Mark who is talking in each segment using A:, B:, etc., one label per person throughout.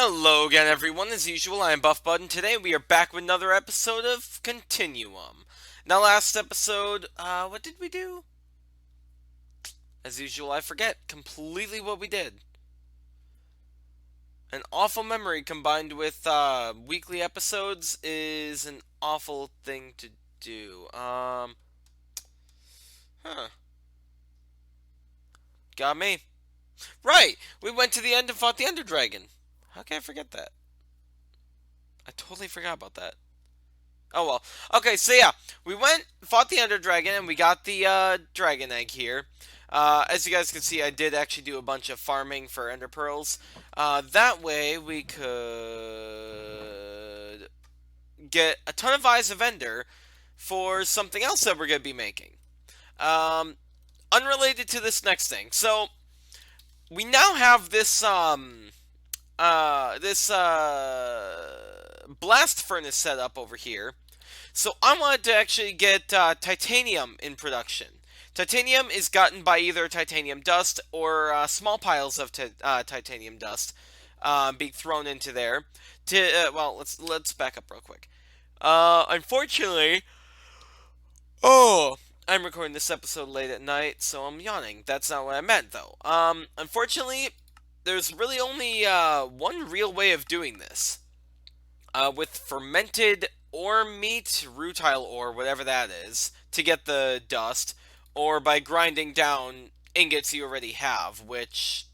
A: Hello again, everyone. As usual, I am Buff Bud, and today we are back with another episode of Continuum. Now, last episode, what did we do? As usual, I forget completely what we did. An awful memory combined with weekly episodes is an awful thing to do. Huh. Got me. Right! We went to the end and fought the Ender Dragon. How can I forget that? I totally forgot about that. Oh well. Okay, so yeah, we went, fought the Ender Dragon, and we got the Dragon Egg here. As you guys can see, I did actually do a bunch of farming for Ender Pearls. That way, we could get a ton of Eyes of Ender for something else that we're going to be making. Um, Unrelated to this next thing. So, we now have this blast furnace set up over here. So I wanted to actually get titanium in production. Titanium is gotten by either titanium dust or small piles of titanium dust being thrown into there. Well, let's back up real quick. Unfortunately, oh, I'm recording this episode late at night, so I'm yawning. That's not what I meant, though. Unfortunately, there's really only one real way of doing this. With fermented ore meat, rutile ore, whatever that is, to get the dust, or by grinding down ingots you already have, which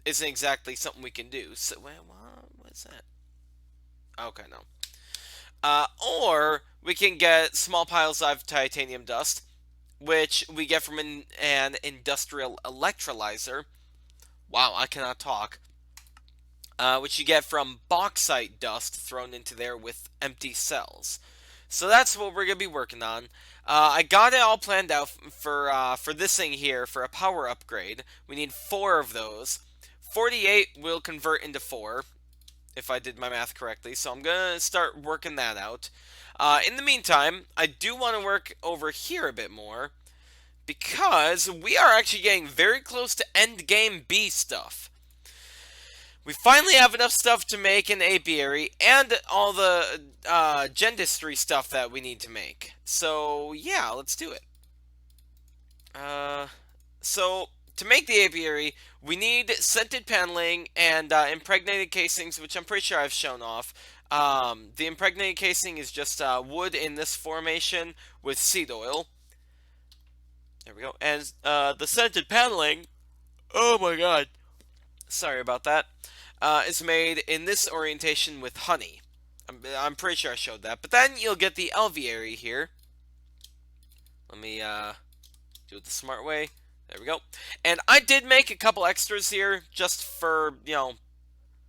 A: isn't exactly something we can do. So, wait, what is that? Okay, no. Or we can get small piles of titanium dust, which we get from an industrial electrolyzer. Wow, I cannot talk. Which you get from bauxite dust thrown into there with empty cells. So that's what we're going to be working on. I got it all planned out for this thing here, for a power upgrade. We need 4 of those. 48 will convert into 4, if I did my math correctly, so I'm going to start working that out. In the meantime, I do want to work over here a bit more, because we are actually getting very close to end game B stuff. We finally have enough stuff to make an apiary and all the gendistry stuff that we need to make. So, yeah, let's do it. So, to make the apiary, we need scented paneling and impregnated casings, which I'm pretty sure I've shown off. The impregnated casing is just wood in this formation with seed oil. There we go. And the scented paneling, oh my god, sorry about that, is made in this orientation with honey. I'm pretty sure I showed that. But then you'll get the alveary here. Let me do it the smart way. There we go. And I did make a couple extras here just for,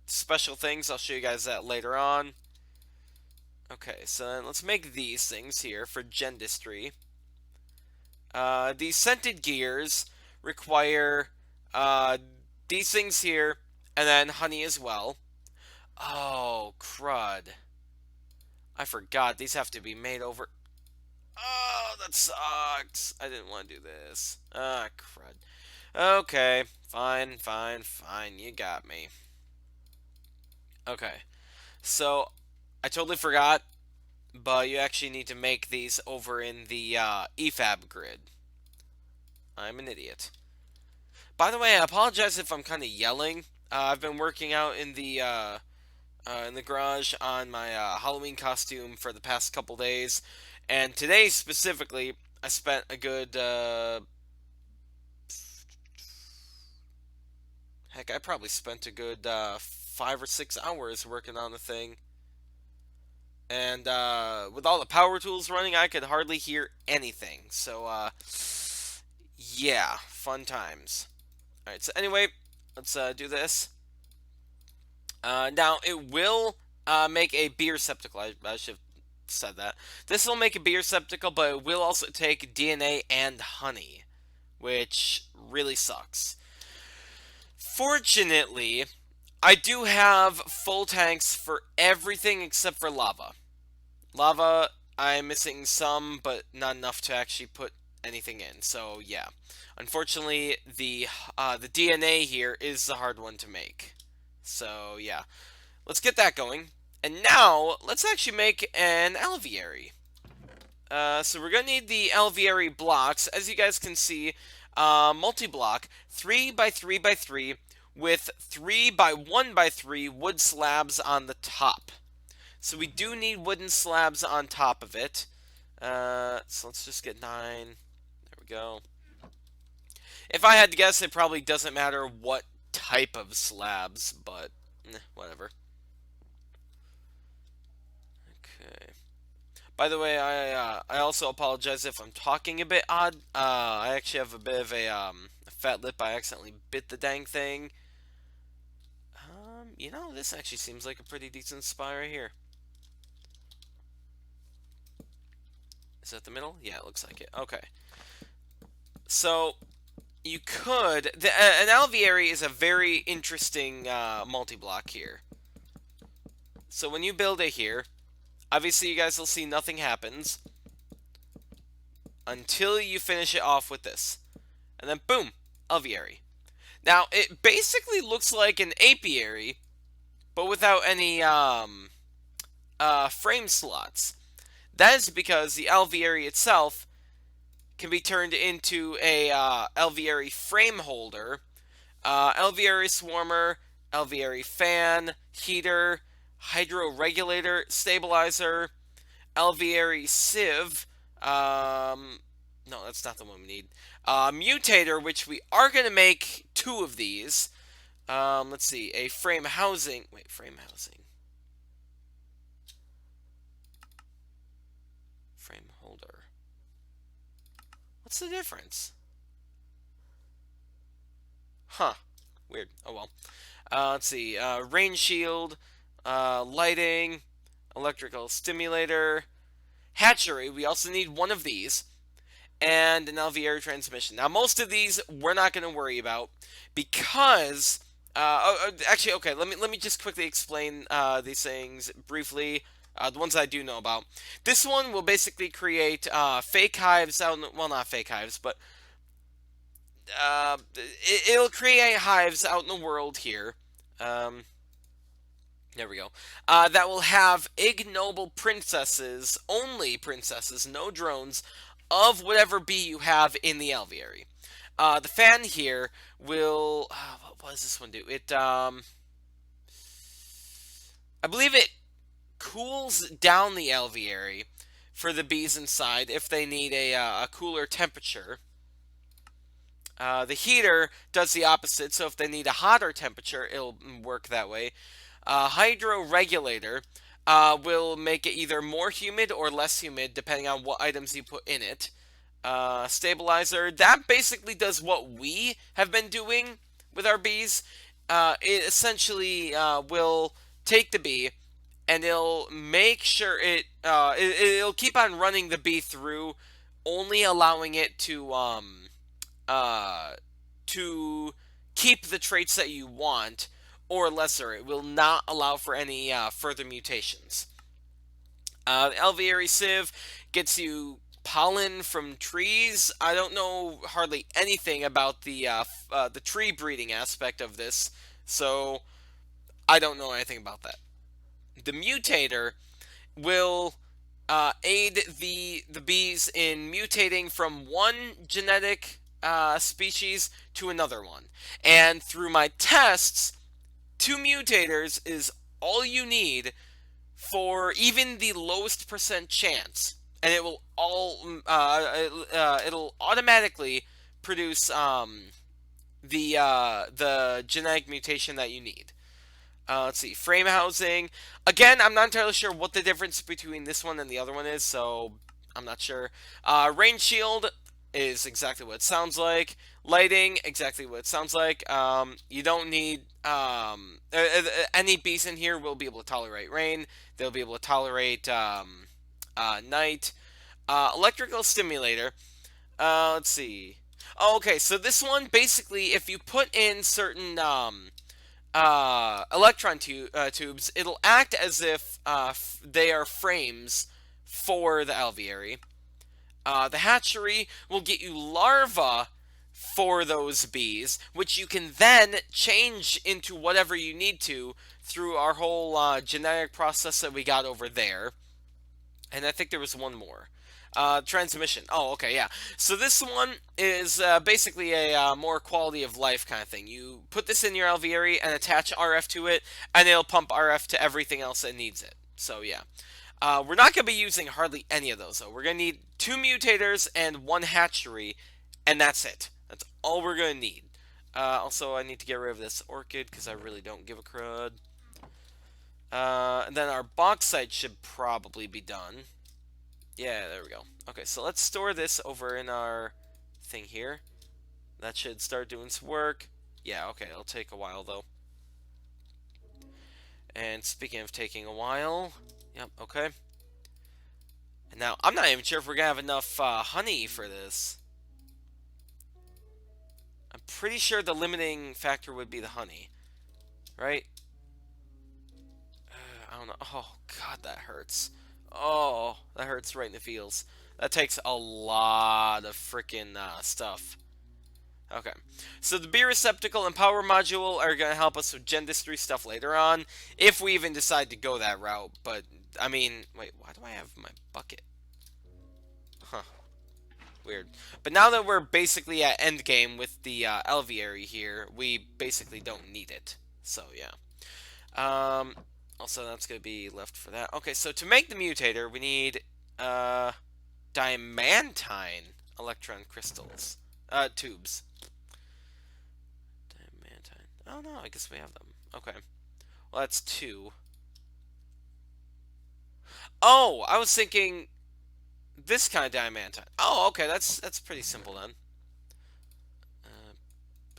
A: special things. I'll show you guys that later on. Okay, so then let's make these things here for gendistry. These scented gears require these things here, and then honey as well. Oh, crud. I forgot. These have to be made over... Oh, that sucks. I didn't want to do this. Ah, crud. Okay. Fine, fine, fine. You got me. Okay. So, I totally forgot, but you actually need to make these over in the EFAB grid. I'm an idiot. By the way, I apologize if I'm kind of yelling. I've been working out in the garage on my Halloween costume for the past couple days, and today specifically, I spent a good heck, I probably spent a good 5 or 6 hours working on the thing. And with all the power tools running, I could hardly hear anything. So, yeah, fun times. Alright, so anyway, let's do this. Now, it will make a bee receptacle. I should have said that. This will make a bee receptacle, but it will also take DNA and honey, which really sucks. Fortunately, I do have full tanks for everything except for lava. Lava, I'm missing some, but not enough to actually put anything in. So, yeah. Unfortunately, the DNA here is the hard one to make. So, yeah. let's get that going. And now, let's actually make an alveary. So we're going to need the alveary blocks. As you guys can see, multi-block, 3 by 3 by 3, with 3 by 1 by 3 wood slabs on the top. So we do need wooden slabs on top of it. So let's just get 9. There we go. If I had to guess, it probably doesn't matter what type of slabs, but whatever. Okay. By the way, I also apologize if I'm talking a bit odd. I actually have a bit of a fat lip. I accidentally bit the dang thing. You know, this actually seems like a pretty decent spot right here. Is that the middle? Yeah, it looks like it. Okay. So you could an alveary is a very interesting multi-block here. So when you build it here, obviously you guys will see nothing happens until you finish it off with this. And then boom, alveary. Now, it basically looks like an apiary, but without any frame slots. That is because the alveary itself can be turned into a alveary frame holder, alveary swarmer, alveary fan, heater, hydro regulator, stabilizer, alveary sieve. No, that's not the one we need. Mutator, which we are going to make 2 of these. Let's see, a frame housing. Wait, frame housing. Frame holder. What's the difference? Huh. Weird. Oh well. Let's see. Rain shield, lighting, electrical stimulator, hatchery. We also need 1 of these, and an alveary transmission. Now, most of these we're not going to worry about because. Actually, okay. Let me just quickly explain these things briefly. The ones I do know about. This one will basically create fake hives out. Well, not fake hives, but it'll create hives out in the world here. There we go. That will have ignoble princesses, only princesses, no drones, of whatever bee you have in the alveary. The fan here will. What does this one do? It I believe it cools down the alveary for the bees inside if they need a cooler temperature. The heater does the opposite, so if they need a hotter temperature, it'll work that way. Hydro regulator will make it either more humid or less humid, depending on what items you put in it. Stabilizer, that basically does what we have been doing with our bees. It essentially will take the bee, and it'll make sure it'll keep on running the bee through, only allowing it to keep the traits that you want, or lesser. It will not allow for any further mutations. The alveary sieve gets you pollen from trees. I don't know hardly anything about the tree breeding aspect of this, so I don't know anything about that. The mutator will aid the bees in mutating from one genetic species to another one. And through my tests, 2 mutators is all you need for even the lowest percent chance, and it will it'll automatically produce the genetic mutation that you need. Let's see, frame housing. Again, I'm not entirely sure what the difference between this one and the other one is, so I'm not sure. Rain shield is exactly what it sounds like. Lighting, exactly what it sounds like. You don't need any bees in here will be able to tolerate rain. They'll be able to tolerate night. Electrical stimulator. Let's see. Oh, okay, so this one basically, if you put in certain electron tubes, it'll act as if they are frames for the alveary. The hatchery will get you larvae for those bees, which you can then change into whatever you need to through our whole genetic process that we got over there. And I think there was one more. Transmission. Oh, okay, yeah. So this one is basically a more quality of life kind of thing. You put this in your alveary and attach RF to it, and it'll pump RF to everything else that needs it. So yeah. We're not going to be using hardly any of those, though. We're going to need 2 mutators and 1 hatchery, and that's it. That's all we're going to need. Also, I need to get rid of this orchid, because I really don't give a crud. And then our bauxite should probably be done. Yeah, there we go. Okay, so let's store this over in our thing here. That should start doing some work. Yeah, okay, it'll take a while, though. And speaking of taking a while... Yep, okay. And now, I'm not even sure if we're going to have enough honey for this. I'm pretty sure the limiting factor would be the honey. Right? I don't know. Oh, God, that hurts. Oh, that hurts right in the feels. That takes a lot of freaking stuff. Okay. So the bee receptacle and power module are going to help us with Gendistry stuff later on, if we even decide to go that route. But, I mean, wait, why do I have my bucket? Huh. Weird. But now that we're basically at endgame with the alveary here, we basically don't need it. So, yeah. Also, that's going to be left for that. Okay, so to make the mutator, we need diamantine electron crystals. Tubes. Diamantine. Oh, no, I guess we have them. Okay. Well, that's 2. Oh, I was thinking this kind of diamantine. Oh, okay, that's pretty simple then.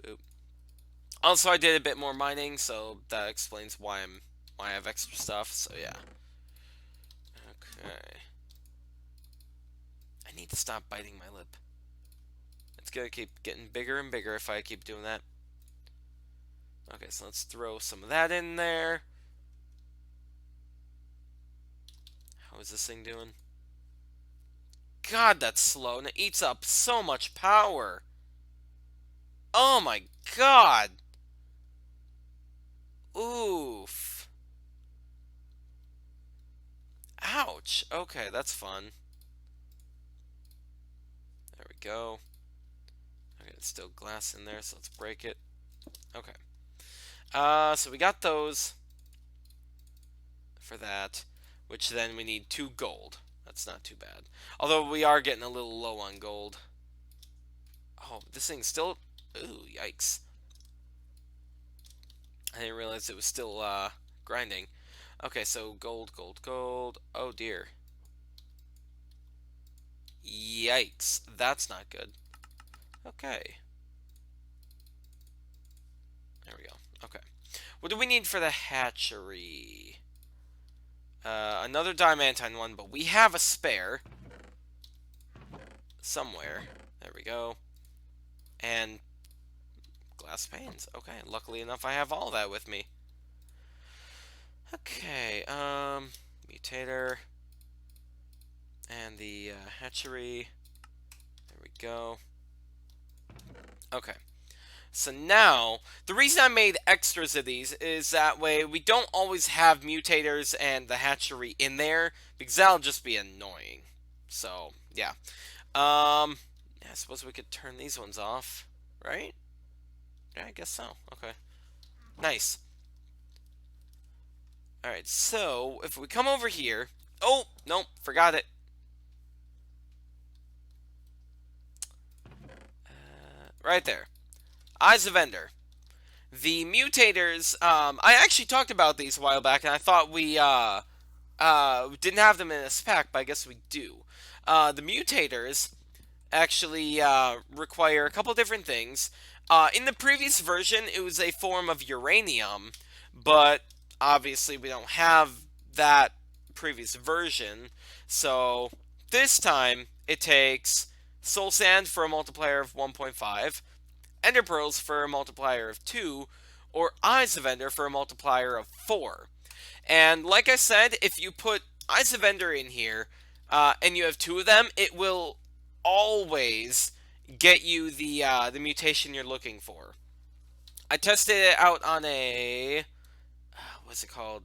A: Boop. Also, I did a bit more mining, so that explains why I have extra stuff. So yeah. Okay. I need to stop biting my lip. It's gonna keep getting bigger and bigger if I keep doing that. Okay, so let's throw some of that in there. How is this thing doing? God, that's slow, and it eats up so much power. Oh my god. Oof. Ouch. Okay, that's fun. There we go. Okay, there's still glass in there, so let's break it. Okay. So we got those for that, which then we need 2 gold. That's not too bad. Although we are getting a little low on gold. Oh, this thing's still... Ooh, yikes. I didn't realize it was still grinding. Okay, so gold, gold, gold. Oh, dear. Yikes. That's not good. Okay. There we go. Okay. What do we need for the hatchery? Another diamantine one, but we have a spare. Somewhere. There we go. And glass panes. Okay, luckily enough I have all that with me. Okay, Mutator. And the hatchery. There we go. Okay. So now, the reason I made extras of these is that way we don't always have mutators and the hatchery in there, because that'll just be annoying. So, yeah. Yeah, I suppose we could turn these ones off, right? Yeah, I guess so. Okay. Nice. Alright, so, if we come over here... Oh, nope, forgot it. Right there. Eyes of Ender. The mutators, I actually talked about these a while back, and I thought we didn't have them in this pack, but I guess we do. The mutators actually require a couple different things. In the previous version, it was a form of uranium, but obviously we don't have that previous version, so this time it takes soul sand for a multiplier of 1.5, ender pearls for a multiplier of 2, or eyes of ender for a multiplier of 4. And like I said, if you put eyes of ender in here, and you have 2 of them, it will always get you the mutation you're looking for. I tested it out on a... what's it called?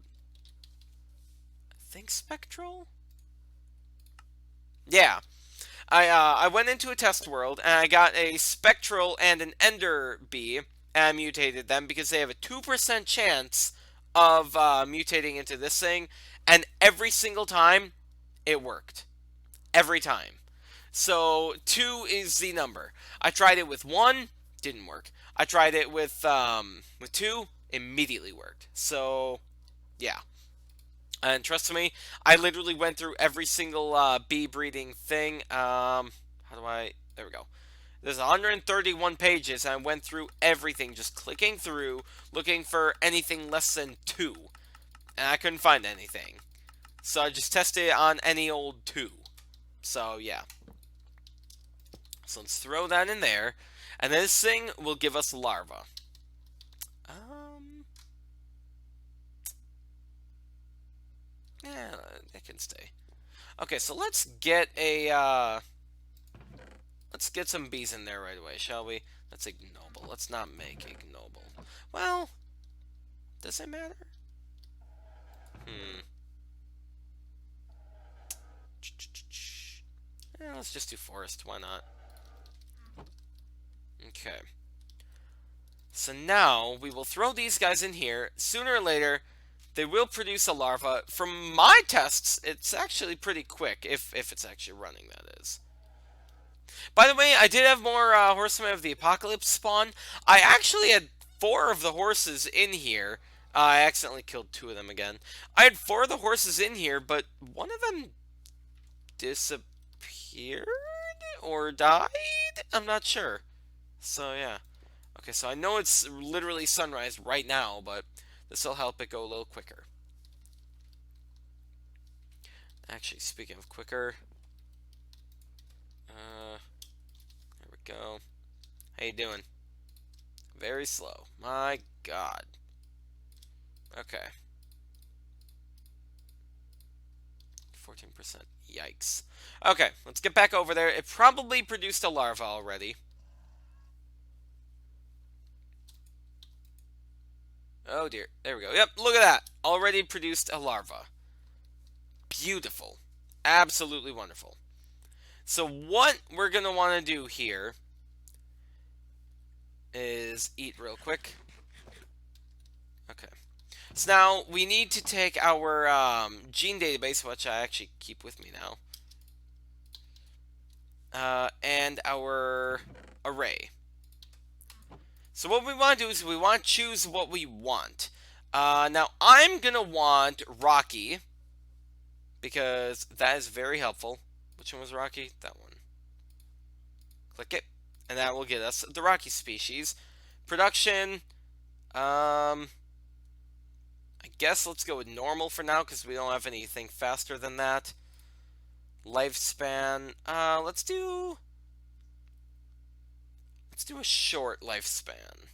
A: I think spectral? Yeah. I went into a test world and I got a spectral and an ender bee, and I mutated them because they have a 2% chance of mutating into this thing, and every single time it worked. Every time. So 2 is the number. I tried it with 1, didn't work. I tried it with 2, immediately worked. So yeah. And trust me, I literally went through every single bee breeding thing. How do I? There we go. There's 131 pages, and I went through everything, just clicking through, looking for anything less than 2. And I couldn't find anything. So I just tested it on any old 2. So, yeah. So let's throw that in there. And this thing will give us larvae. Yeah, it can stay. Okay, so let's get a, let's get some bees in there right away, shall we? Let's ignoble. Let's not make ignoble. Well, does it matter? Yeah, let's just do forest. Why not? Okay. So now we will throw these guys in here. Sooner or later, they will produce a larva. From my tests, it's actually pretty quick, if it's actually running, that is. By the way, I did have more Horsemen of the Apocalypse spawn. I actually had 4 of the horses in here. I accidentally killed 2 of them again. I had 4 of the horses in here, but one of them disappeared or died? I'm not sure. So, yeah. Okay, so I know it's literally sunrise right now, but this will help it go a little quicker. Actually, speaking of quicker, there we go. How you doing? Very slow. My God. Okay. 14%. Yikes. Okay, let's get back over there. It probably produced a larva already. Oh dear. There we go. Yep, look at that. Already produced a larva. Beautiful. Absolutely wonderful. So what we're going to want to do here is eat real quick. Okay. So now we need to take our gene database, which I actually keep with me now, and our array. So what we want to do is we want to choose what we want. Now I'm going to want Rocky, because that is very helpful. Which one was Rocky? That one. Click it, and that will get us the Rocky species. Production, I guess let's go with normal for now, because we don't have anything faster than that. Lifespan, let's do a short lifespan.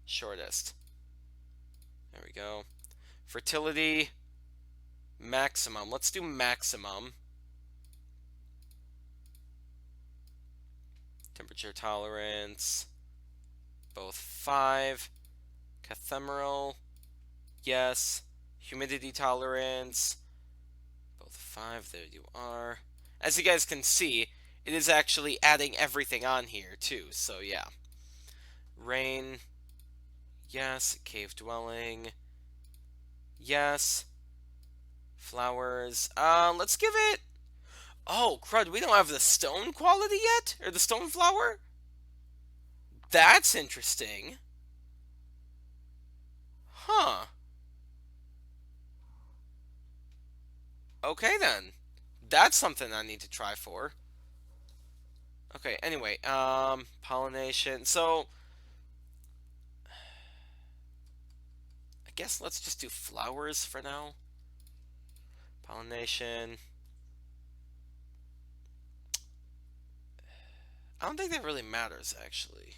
A: Shortest. There we go. Fertility, maximum. Let's do maximum. Temperature tolerance, both 5. Ephemeral, yes. Humidity tolerance, both 5. There you are. As you guys can see, it is actually adding everything on here too, so yeah. Rain, yes. Cave dwelling, yes. Flowers, let's give it... Oh, crud, we don't have the stone quality yet? Or the stone flower? That's interesting. Huh. Okay, then. That's something I need to try for. Okay, anyway, pollination. So, I guess let's just do flowers for now. Pollination. I don't think that really matters, actually.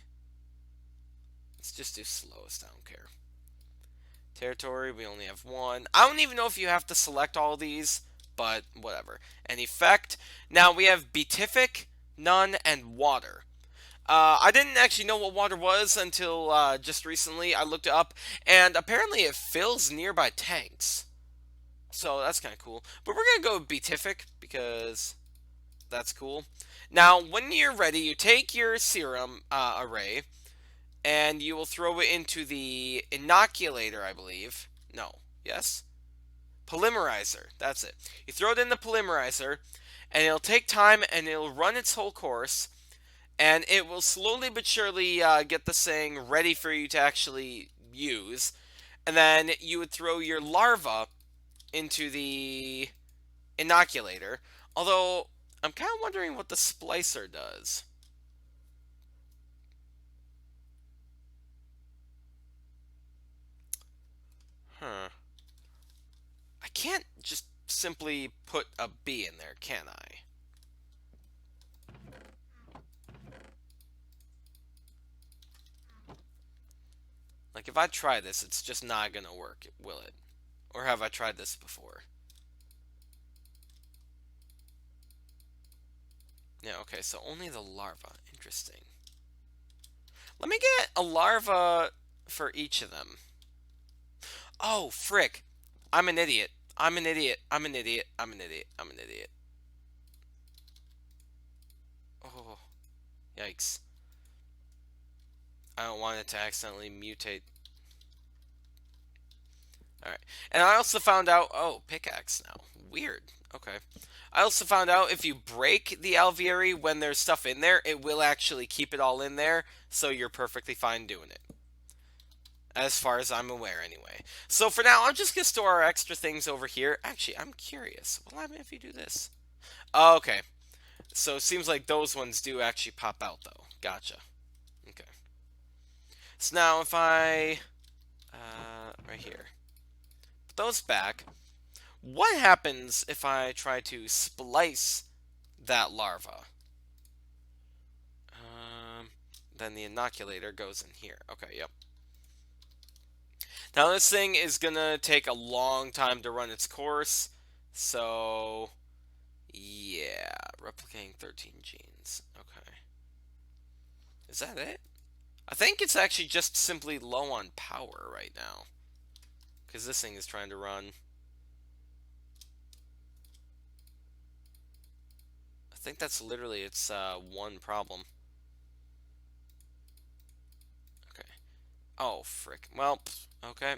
A: Let's just do slowest, I don't care. Territory, we only have 1. I don't even know if you have to select all these, but whatever. And effect. Now we have beatific, none, and water. I didn't actually know what water was until just recently. I looked it up, and apparently it fills nearby tanks. So that's kind of cool. But we're gonna go with beatific because that's cool. Now, when you're ready, you take your serum array and you will throw it into the inoculator, I believe. No, yes? Polymerizer. That's it. You throw it in the polymerizer, and it'll take time and it'll run its whole course, and it will slowly but surely get this thing ready for you to actually use. And then you would throw your larva into the inoculator. Although, I'm kind of wondering what the splicer does. Huh. I can't just simply put a bee in there, can I? Like, if I try this, it's just not gonna work, will it? Or have I tried this before? Yeah, okay, so only the larva. Interesting. Let me get a larva for each of them. Oh, frick. I'm an idiot. I'm an idiot. I'm an idiot. I'm an idiot. I'm an idiot. Oh, yikes. I don't want it to accidentally mutate. Alright. And I also found out... Oh, pickaxe now. Weird. Okay. I also found out if you break the alveary when there's stuff in there, it will actually keep it all in there, so you're perfectly fine doing it. As far as I'm aware, anyway. So for now, I'm just going to store our extra things over here. Actually, I'm curious. What will happen if you do this? Oh, okay. So it seems like those ones do actually pop out, though. Gotcha. Okay. So now if I... right here. Put those back. What happens if I try to splice that larva? Then the inoculator goes in here. Okay, yep. Now this thing is gonna take a long time to run its course, so yeah, replicating 13 genes. Okay. Is that it? I think it's actually just simply low on power right now, because this thing is trying to run. I think that's literally its one problem. Okay. Oh, frick. Well, okay.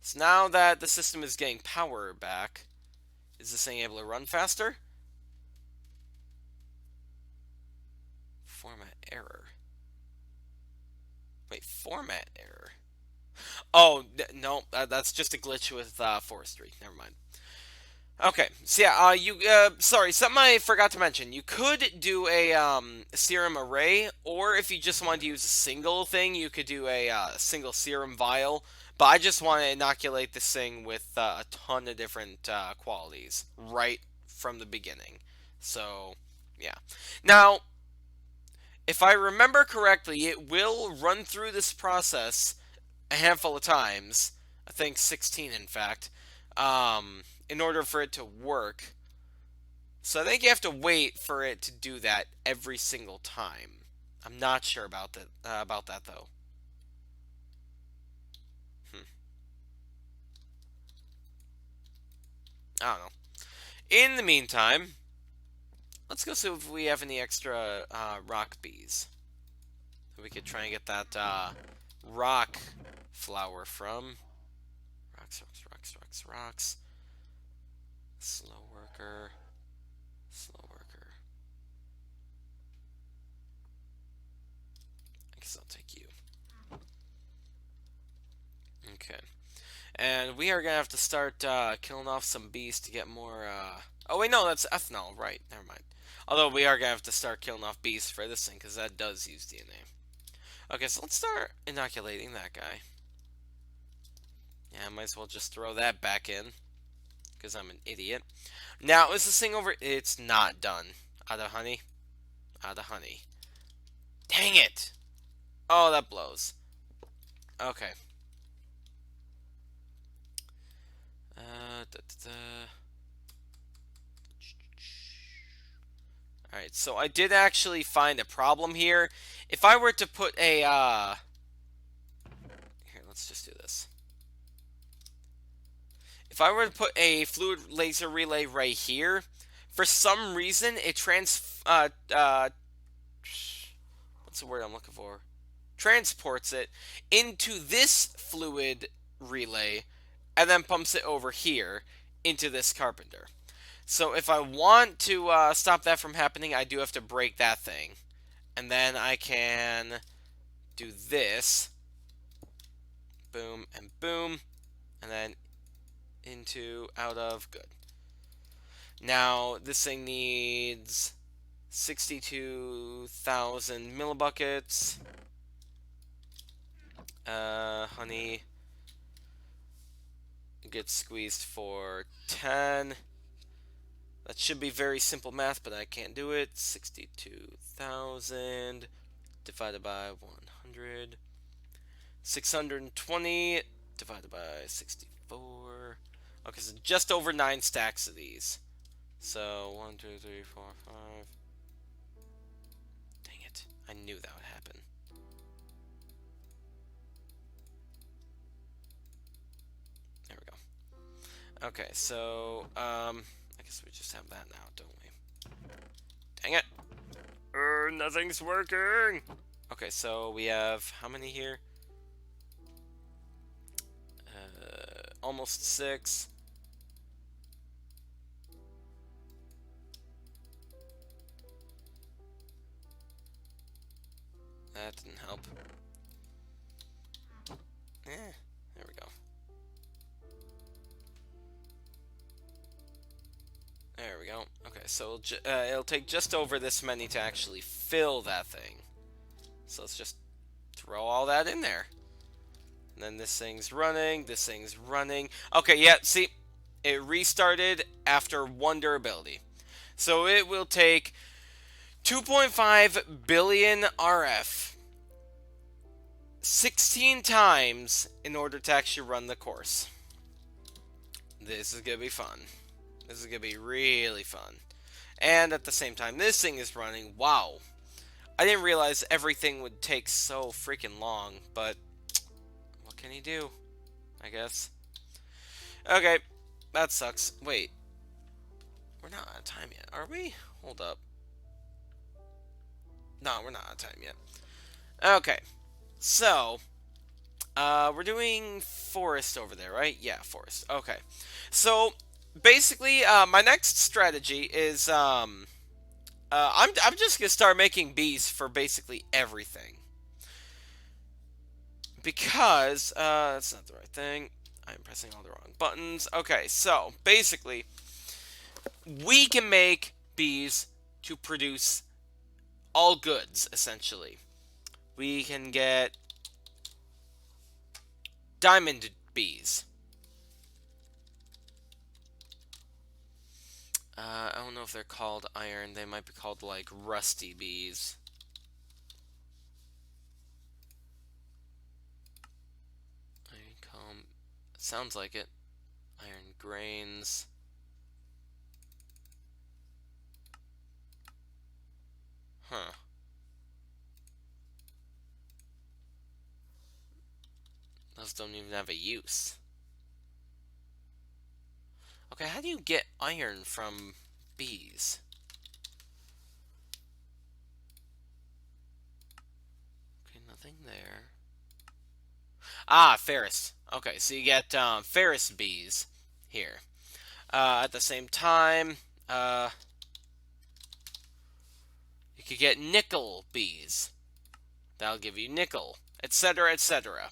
A: So now that the system is getting power back, is this thing able to run faster? Format error. Wait, format error? Oh, no, that's just a glitch with forestry. Never mind. Okay, so yeah, sorry, something I forgot to mention. You could do a serum array, or if you just wanted to use a single thing, you could do a single serum vial. But I just want to inoculate this thing with a ton of different qualities right from the beginning. So, yeah. Now, if I remember correctly, it will run through this process a handful of times. I think 16, in fact. In order for it to work. So I think you have to wait for it to do that every single time. I'm not sure about that though. Hmm. I don't know. In the meantime, let's go see if we have any extra rock bees. We could try and get that rock flower from. Rocks, rocks, rocks, rocks, rocks. Slow worker. Slow worker. I guess I'll take you. Okay. And we are going to have to start killing off some bees to get more... Oh, wait, no, that's ethanol. Right, never mind. Although we are going to have to start killing off bees for this thing, because that does use DNA. Okay, so let's start inoculating that guy. Yeah, I might as well just throw that back in, because I'm an idiot. Now, is this thing over? It's not done. Out of honey? Out of honey. Dang it! Oh, that blows. Okay. Da, da, da. Alright, Alright, so I did actually find a problem here. If I were to put a, here, let's just do this. If I were to put a fluid laser relay right here, for some reason, it what's the word I'm looking for? Transports it into this fluid relay, and then pumps it over here into this carpenter. So if I want to stop that from happening, I do have to break that thing. And then I can do this. Boom and boom. And then into, out of, good. Now, this thing needs 62,000 millibuckets. Honey gets squeezed for 10. That should be very simple math, but I can't do it. 62,000 divided by 100. 620 divided by 64. Okay, so just over 9 stacks of these. So, 1, 2, 3, 4, 5. Dang it. I knew that would happen. There we go. Okay, so, I guess we just have that now, don't we? Dang it. Nothing's working. Okay, so we have how many here? Almost 6. That didn't help. There we go. There we go. Okay, so it'll take just over this many to actually fill that thing. So let's just throw all that in there. And then this thing's running, this thing's running. Okay, yeah, see, it restarted after 1 durability. So it will take 2.5 billion RF 16 times in order to actually run the course. This is going to be fun. This is going to be really fun. And at the same time, this thing is running. Wow. I didn't realize everything would take so freaking long, but what can you do? I guess. Okay, that sucks. Wait. We're not out of time yet, are we? Hold up. No, we're not out of time yet. Okay. So, we're doing forest over there, right? Yeah, forest. Okay. So, basically, my next strategy is, I'm just gonna start making bees for basically everything. Because, that's not the right thing. I'm pressing all the wrong buttons. Okay, so, basically, we can make bees to produce all goods, essentially. We can get diamond bees. I don't know if they're called iron. They might be called, like, rusty bees. Iron sounds like it. Iron grains. Huh. Those don't even have a use. Okay, how do you get iron from bees? Okay, nothing there. Ah, ferrous. Okay, so you get ferrous bees here. At the same time, you could get nickel bees. That'll give you nickel, etc., etc.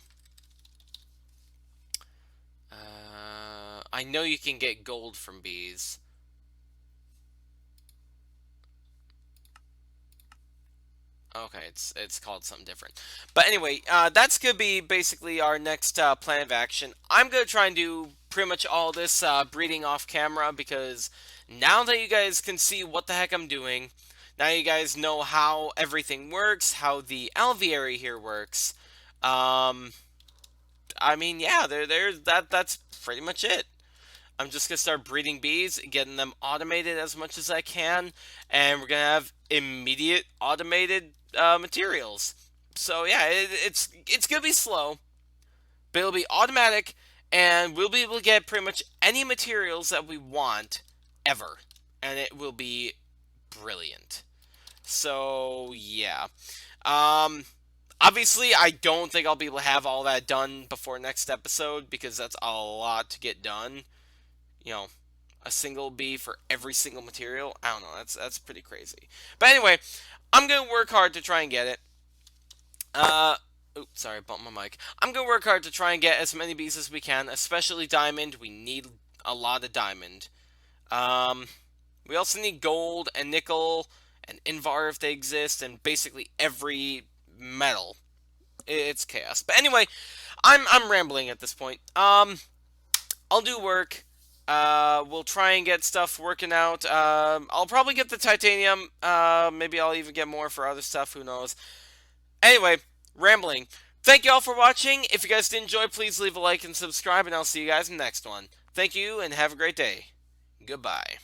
A: I know you can get gold from bees. Okay, it's called something different. But anyway, that's going to be basically our next plan of action. I'm going to try and do pretty much all this breeding off camera, because now that you guys can see what the heck I'm doing, now you guys know how everything works, how the alveary here works. I mean, yeah, that's pretty much it. I'm just gonna start breeding bees, getting them automated as much as I can, and we're gonna have immediate automated materials. So yeah, it's gonna be slow, but it'll be automatic, and we'll be able to get pretty much any materials that we want ever, and it will be brilliant. So yeah, um, obviously I don't think I'll be able to have all that done before next episode because that's a lot to get done. You know, a single bee for every single material. I don't know. That's pretty crazy. But anyway, I'm gonna work hard to try and get it. Oops, sorry, I bumped my mic. I'm gonna work hard to try and get as many bees as we can, especially diamond. We need a lot of diamond. Um, we also need gold and nickel and invar if they exist, and basically every metal. It's chaos. But anyway, I'm rambling at this point. I'll do work. We'll try and get stuff working out. I'll probably get the titanium. Maybe I'll even get more for other stuff. Who knows? Anyway, rambling. Thank you all for watching. If you guys did enjoy, please leave a like and subscribe, and I'll see you guys in the next one. Thank you, and have a great day. Goodbye.